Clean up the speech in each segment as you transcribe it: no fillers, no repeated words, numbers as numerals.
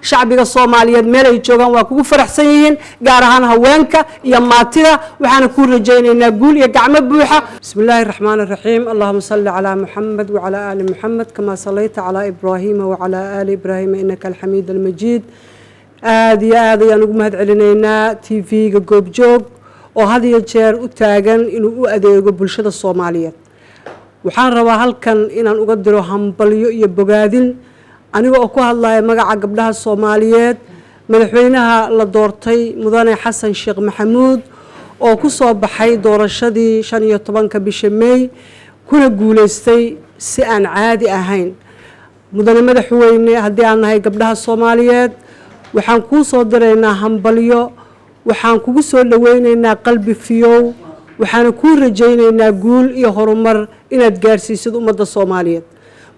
shacbiga Soomaaliyeed meel ay joogan waa kugu faraxsan yihiin gaar ahaan haweenka iyo maatida waxaan ku rajaynaynaa guul iyo gacmo buuxa bismillaahir rahmaanir rahiim allahumma salli ala muhammad wa ala ali muhammad kama sallaita ala ibrahim wa ala ali ibrahim innaka alhamidul majid aad ayaan ugu mahad celinaynaa TV-ga goobjoog oo had iyo jeer u taagan inuu u adeego bulshada Soomaaliyeed waxaan rabaa halkan inaan uga diro hambalyo iyo bogaadin aniga oo ku hadlaya magaca gabdhaha Soomaaliyeed madaxweynaha la doortay mudane Xasan Sheekh Maxamuud oo ku soo baxay doorashadii 15 bisha May kuna guuleystay si aan caadi ahayn mudane madaxweyne hadii aan nahay gabdhaha Soomaaliyeed waxaan ku soo direynaa hambalyo waxaan kugu soo dhaweynaynaa qalbi fiyow waxaan ku rajaynaynaa guul iyo horumar inaad gaarsiisid ummadda Soomaaliyeed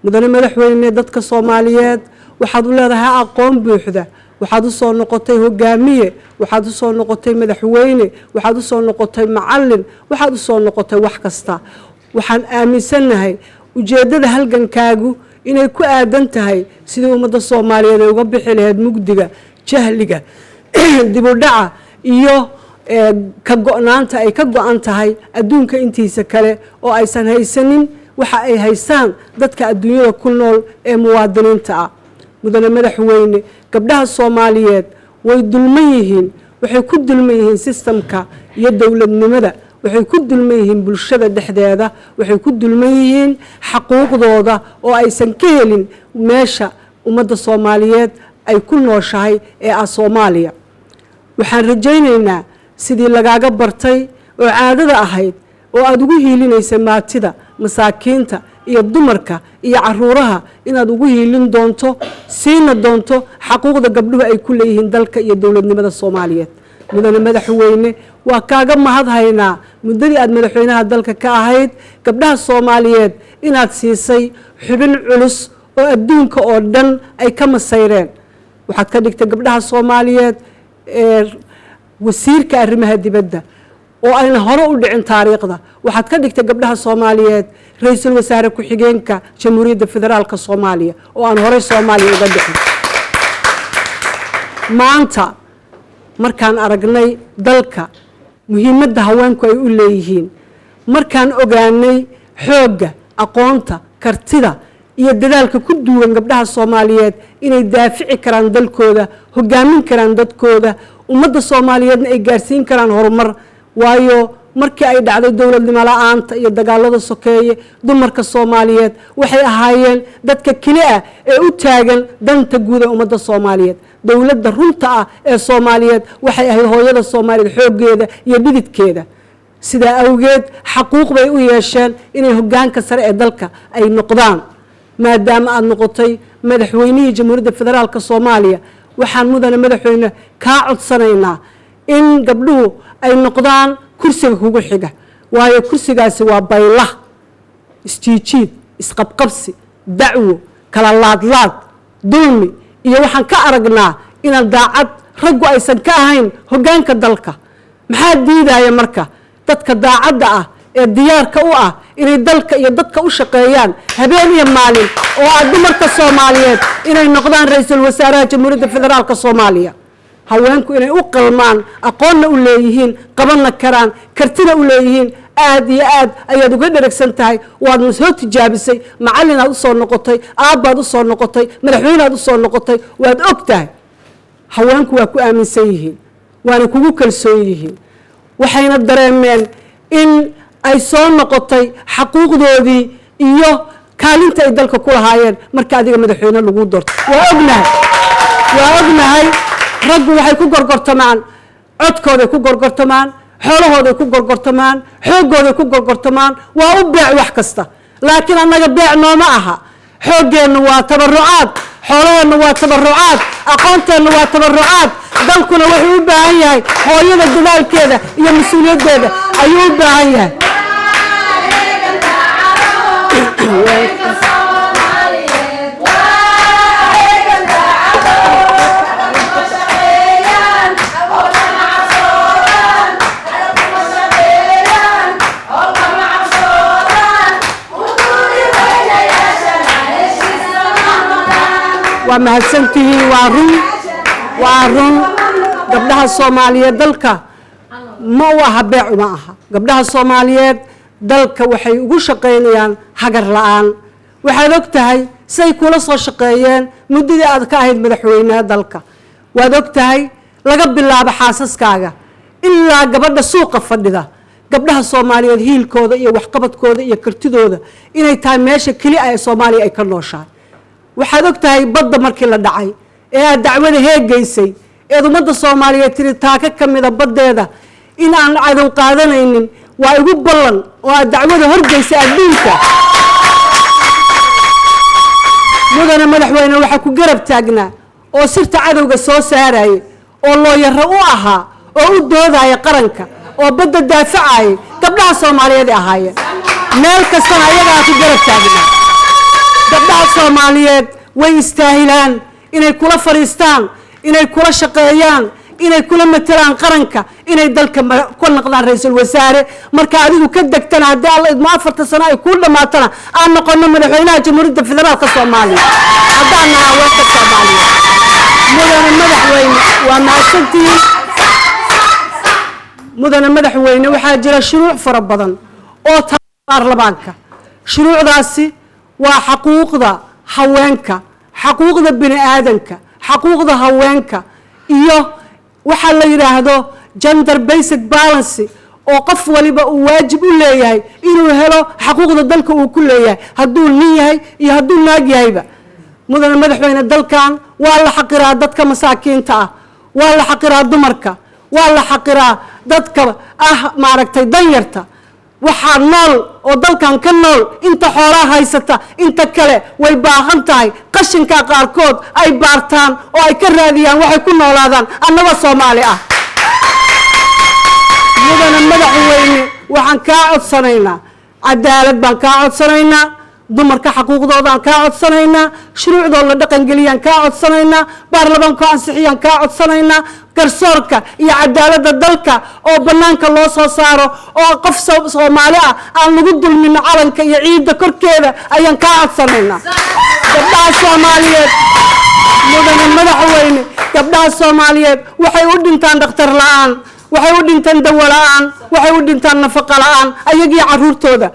mudane madaxweyne dadka Soomaaliyeed waxaad u leedahay aqoon buuxda waxaad u soo noqotay hogaamiye waxaad u soo noqotay madaxweyne waxaad u soo noqotay macallin waxaad u soo noqotay wax kasta waxaan aaminsanahay ujeedada halgankaagu inay ku aadan tahay sidii ummadda Soomaaliyeed ay uga bixi lahayd mugdiga jahliga dib u dhaca iyo ka go'naanta ay ka go'an tahay adduunka intiisa kale oo aysan haysanin waxa ay haystaan dadka adduunyada ku nool ee muwaadiniinta ah mudane madaxweyne gabdhaha Soomaaliyeed way dulman yihiin waxay ku dulman yihiin systemka iyo dawladnimada waxay ku dulman yihiin bulshada dhexdeeda waxay ku dulman yihiin xuquuqdooda oo aysan ka helin meesha ummadda Soomaaliyeed ay ku nooshahay ee Soomaaliya waxaan rajaynaynaa sidii lagaaga bartay oo caadada ahayd oo aad ugu hiilinaysa maatida masaakiinta iyo dumarka iyo caruuraha inaad ugu hiilin doonto siina doonto xuquuqda gabdhuhu ay ku leeyihiin dalka iyo dawladnimada Soomaaliyeed mudane madaxweyne waa kaaga mahadhaynaa muddadii aad madaxweynaha dalka ka ahayd gabdhaha Soomaaliyeed inaad siisay xubin culus oo adduunka oo dhan ay ka masayreen waxaad ka dhigtay gabdhaha Soomaaliyeed wasiirka arrimaha dibadda oo ayna hore u dhicin taariikhda waxaad ka dhigtay gabdhaha Soomaaliyeed ra'iisul wasaare ku xigeenka Jamhuuriyadda Federaalka Soomaaliya oo aan hore Soomaaliya uga dhicin maanta markaan aragnay dalka muhiimadda haweenku ay u leeyihiin markaan ogaanay xoogga aqoonta kartida iyo dadaalka ku duwan gabdhaha Soomaaliyeed inay daafici karaan dalkooda hogaamin karaan dadkooda ummadda Soomaaliyeedna ay gaarsiin karaan horumar waayo markii ay dhacday dawladnimo la'aanta iyo dagaalada sokeeye dumarka Soomaaliyeed waxay ahaayeen dadka kaliya ee u taagan danta guud ee ummadda Soomaaliyeed dawladda runta ah ee Soomaaliyeed waxay ahayd hooyada Soomaaliyeed xoogeeda iyo dhididkeeda sida awgeed xaquuq bay u yeesheen inay hoggaanka sare ee dalka ay noqdaan maadaama aad noqotay madaxweynihii Jamhuuriyadda Federaalka Soomaaliya waxaan mudane madaxweyne ka codsanaynaa in gabdhuhu ay noqdaan kursiga kugu xiga waayo kursigaasi waa bayla isjiijid isqabqabsi dacwo kala laadlaad dulmi iyo waxaan ka aragnaa inaan daacad raggu aysan ka ahayn hoggaanka dalka maxaa diidaya marka dadka daacadda ah ee diyaarka u ah inay dalka iyo dadka u shaqeeyaan habeen iyo maalin oo aad dumarka Soomaaliyeed inay noqdaan ra'iisul wasaaraha Jamhuuriyadda Federaalka Soomaaliya haweenku inay u qalmaan aqoonna u leeyihiin qabanna karaan kartina u leeyihiin aad iyo aad ayaad uga dharagsan tahay waad soo tijaabisay macallin aad u soo noqotay aabbaad u soo noqotay madaxweyne aad u soo noqotay waad ogtahay haweenku waa ku aaminsan yihiin waana kugu kalsoon yihiin waxayna dareemeen in ay soo noqotay xaquuqdoodii iyo kaalinta ay dalka ku lahaayeen marka adiga madaxweyne lagu doorto waa ognahay raggu waxay ku gorgortamaan codkooda ku gorgortamaan xoolahooda ku gorgortamaan xoogooda ku gorgortamaan waa u beec wax kasta laakiin annaga beec nooma aha xoogeenna waa tabarucaad xoolaheenna waa tabarucaad aqoonteenna waa tabarucaad dalkuna wuxuu u baahan yahay hooyada dadaalkeeda iyo mas'uuliyaddeeda ayuu u baahan yahay mahadsantihiin waa run gabdhaha Soomaaliyeed dalka ma aha beec ma aha gabdhaha Soomaaliyeed dalka waxay ugu shaqeynayaan hagar la'aan waxaad ogtahay say kula soo shaqeeyeen muddadii aad ka ahayd madaxweynaha dalka waad ogtahay laga bilaabo xaasaskaaga ilaa gabadha suuqa fadhida gabdhaha Soomaaliyeed hiilkooda iyo waxqabadkooda iyo kartidooda inay tahay meesha kaliya ay Soomaaliya ay ka nooshahay waxaad ogtahay badda markii la dhacay ee aad dacwada heegaysay ee ummadda Soomaaliyeed tiri taaka kamida badeeda in aan cadow qaadanaynin waa igu ballan oo aad dacwada horgeysay adduunka mudane madaxweyne waxa ku garab taagnaa oo sirta cadowga soo saarayay oo loo yaro u ahaa oo u doodaya qaranka oo badda daafacay gabdhaha Soomaaliyeed ahaayeen meel kasta ayaga ku garab taagnaa gabdhaha Soomaaliyeed way istaahilaan inay kula fariistaan inay kula shaqeeyaan inay kula matalaan qaranka inay dalka ku noqdaan ra'iisul wasaare marka adigu ka degtana hadii Allah idmo 4 sano ay ku dhamaatana aan noqono madaxweynaha jamhuuriyadda federaalka Soomaaliya hadaan nahay waqti Soomaaliya mudane madaxweyne waa mahadsantihiin mudane madaxweyne waxaa jira shuruuc fara badan oo baarlamaanka shuruucdaasi waa xuquuqda haweenka xuquuqda bini'aadanka xuquuqda haweenka iyo waxa la yiraahdo gender basic balance oo qof waliba uu waajib u leeyahay inuu helo xuquuqda dalka uu ku leeyahay haduu nin yahay iyo haduu naag yahayba mudane madaxweyne dalkan waa la xaqiraa dadka masaakiinta ah waa la xaqiraa dumarka waa la xaqiraa dadka maaragtay danyarta waxa nool oo dalkan ka nool inta xoolaha haysata inta kale way baahan tahay qashinka qaarkood ay baartaan oo ay ka raadiyaan waxay ku noolaadaan annaga Soomaali ah mudane madaxweyne waxaan ka codsanaynaa cadaalad baan ka codsanaynaa dumarka xuquuqdooda ka codsanaynaa shuruucdooda la dhaqan galiyaan ka codsanaynaa baarlamaanka ansixiyaan ka codsanaynaa garsoorka iyo cadaaladda dalka oo banaanka loo soo saaro oo qof Soomaali ah aan lagu dulmin calanka iyo ciidda korkeeda ayaan ka codsanaynaa gabdhaha Soomaaliyeed mudane madaxweyne gabdhaha Soomaaliyeed waxay u dhintaan dhakhtar la'aan waxay u dhintaan dawo la'aan waxay u dhintaan nafaqo la'aan ayagii caruurtooda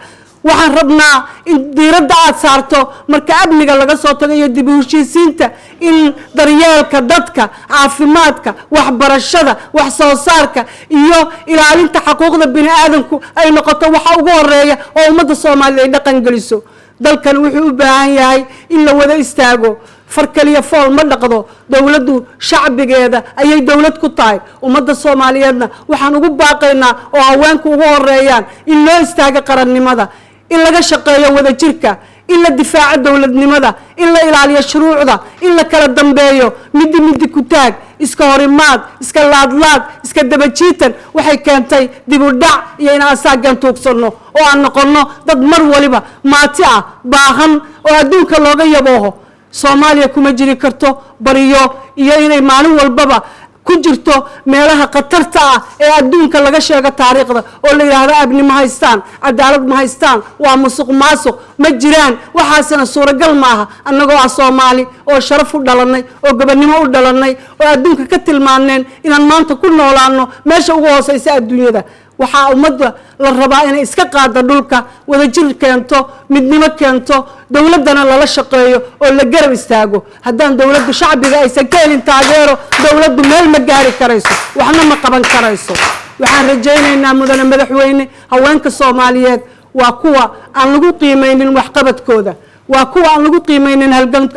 waxaan rabnaa in diiradda aad saarto marka amniga laga soo tago iyo dib u heshiisiinta in daryeelka dadka caafimaadka waxbarashada wax soo saarka iyo ilaalinta xuquuqda bini'aadanku ay noqoto waxa ugu horeeya oo ummadda Soomaaliyeed ay dhaqan geliso dalkan wuxuu u baahan yahay in la wada istaago farkaliya fool ma dhaqdo dawladdu shacbigeeda ayay dawlad ku tahay ummadda Soomaaliyeedna waxaan ugu baaqaynaa oo haweenku ugu horeeyaan in loo istaago qarannimada in laga shaqeeyo wada jirka in la difaaco dawladnimada in la ilaaliyo shuruucda in la kala dambeeyo midi ku taag iska horimaad iska laadlaad iska dabajiitan waxay keentay dib u dhac iyo in asaagan tuugsano oo aan noqono dad mar waliba maati ah baahan oo adduunka looga yabooho Soomaaliya kuma jiri karto bariyo iyo inay maalin walbaba ku jirto meelaha qatarta ah ee adduunka laga sheego taariikhda oo la yiraahdo abni ma haystaan cadaalad ma haystaan waa musuq maasuq ma jiraan waxaasina suuragal ma aha annagoo ah Soomaali oo sharaf u dhalanay oo gobonimo u dhalanay oo adduunka ka tilmaaneen inaan maanta ku noolaano meesha ugu hooseysa adduunyada waxa ummadda la rabaa inay iska qaado dhulka wada jir keento midnimo keento dawladana lala shaqeeyo oo la garab istaago haddaan dawladdu shacbiga aysan ka helin taageero dawladdu meel ma gaari karayso waxna ma qaban karayso waxaan rajaynaynaa mudane madaxweyne haweenka Soomaaliyeed waa kuwa aan lagu qiimeynin waxqabadkooda waa kuwa aan lagu qiimeynin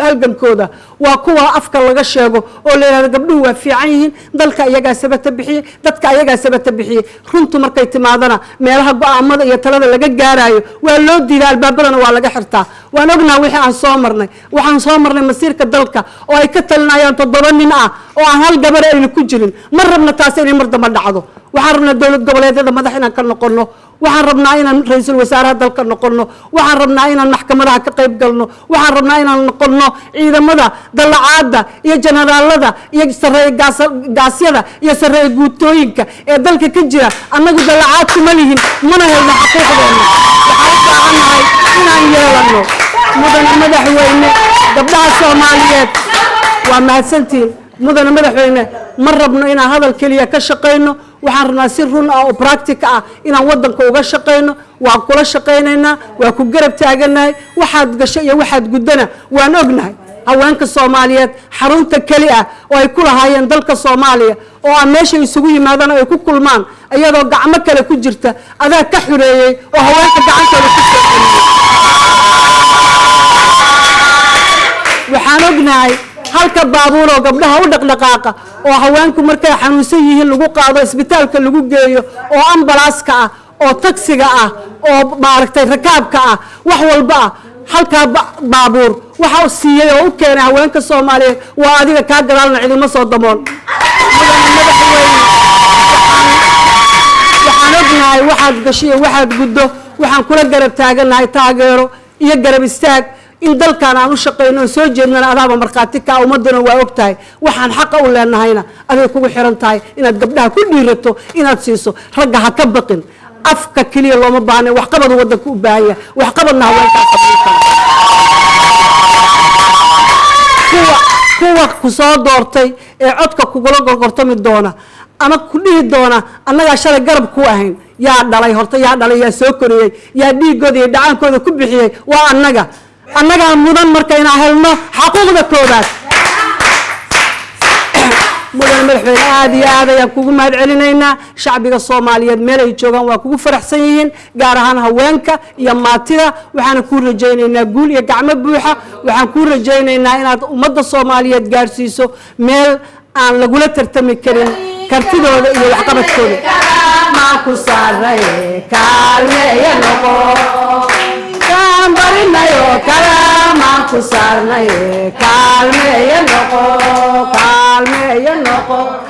halgankooda waa kuwa afka laga sheego oo la yiraahdo gabdhuhu waa fiican yihiin dalka ayaga sabata bixiyay dadka ayaga sabata bixiyay runtu markay timaadana meelaha go'aamada iyo talada laga gaarayo waa loo diiday albaabadana waa laga xirtaa waan ognahay wixii aan soo marnay waxaan soo marnay masiirka dalka oo ay ka talinayaan 7 nin ah oo aan hal gabar ay ku jirin mar rabna taas inay mar damba dhacdo waxaan rabnaa dawlad goboleedyada madax inaan ka noqono waxaan rabnaa inaan ra'iisul wasaaraha dalka noqono waxaan rabnaa inaan maxkamadaha ka qayb galno waxaan rabnaa inaan noqono ciidamada dalacaada iyo generaalada iyo sarreey gaasyada iyo sarreey guutooyinka ee dalka ka jira annagu dalacaad kuma lihin mana helno xaqiiqdeena waxaan u baahanahay inaan yeelano mudane madaxweyne gabdhaha Soomaaliyeed ومهدسنتين مدن مدحوينه مر ربنا إن هذا الكلية كشقينه وحرنا سرنا أو براكتيك إن ودنك وغشقينه وكل شقيننا وكجرب تاجنا واحد قشية واحد قدنا ونقناه هوانك الصوماليات حرونت الكلية ويكون هاي ندلك الصومالية وعماشي يسوي ماذا يكون كل مان أيضا قعمك لكجرته هذا كحرية وهوانك قعمك لكجرته وحنقناه halka baabuur oo gabdhaha u dhaqdhaqaaqa oo haweenku markay xanuunsan yihiin lagu qaado isbitaalka lagu geeyo oo ambalaaska ah oo taksiga ah oo maaragtay rakaabka ah wax walba halka baabuur waxa uu siiyay oo u keenay haweenka Soomaaliyeed waa adiga ka gadaalna cidima soo damoon waxaan ognahay waxaad gashay waxaad guddo waxaan kula garab taaganahay taageero iyo garab istaag in dalkan aan u shaqeyno soo jeednana adaaba marqaati ka umadana waa ogtahay waxaan xaq u leenahayna aday kugu xiran tahay inaad gabdhaha ku dhiirato inaad siiso ragga ha ka baqin afka kaliya looma baahna wax qabad wadanka u baahaya wax qabadna haweenka kuwa ku soo doortay ee codka kugula gorgortami doona ama ku dhihi doona annaga shalay garab ku ahayn yaa dhalay horta yaa dhalay yaa soo koriyay yaa dhiigooda iyo dhacaankooda ku bixiyay waa annaga mudan markayna helno xaquuqda koobaad mudan madaxweyne aad iyo aad ayaan kugu mahad celinaynaa shacbiga Soomaaliyeed meel ay joogaan waa kugu faraxsan yihiin gaar ahaan haweenka iyo maatida waxaan ku rajaynaynaa guul iyo gacmo buuxa waxaan ku rajaynaynaa inaad ummadda Soomaaliyeed gaarsiiso meel aan lagula tartami karin kartidooda iyo waxqabadkooda ma ku saaray kaalmeeya noqo barinayo kalama ku saarnay kaalmeeya noqo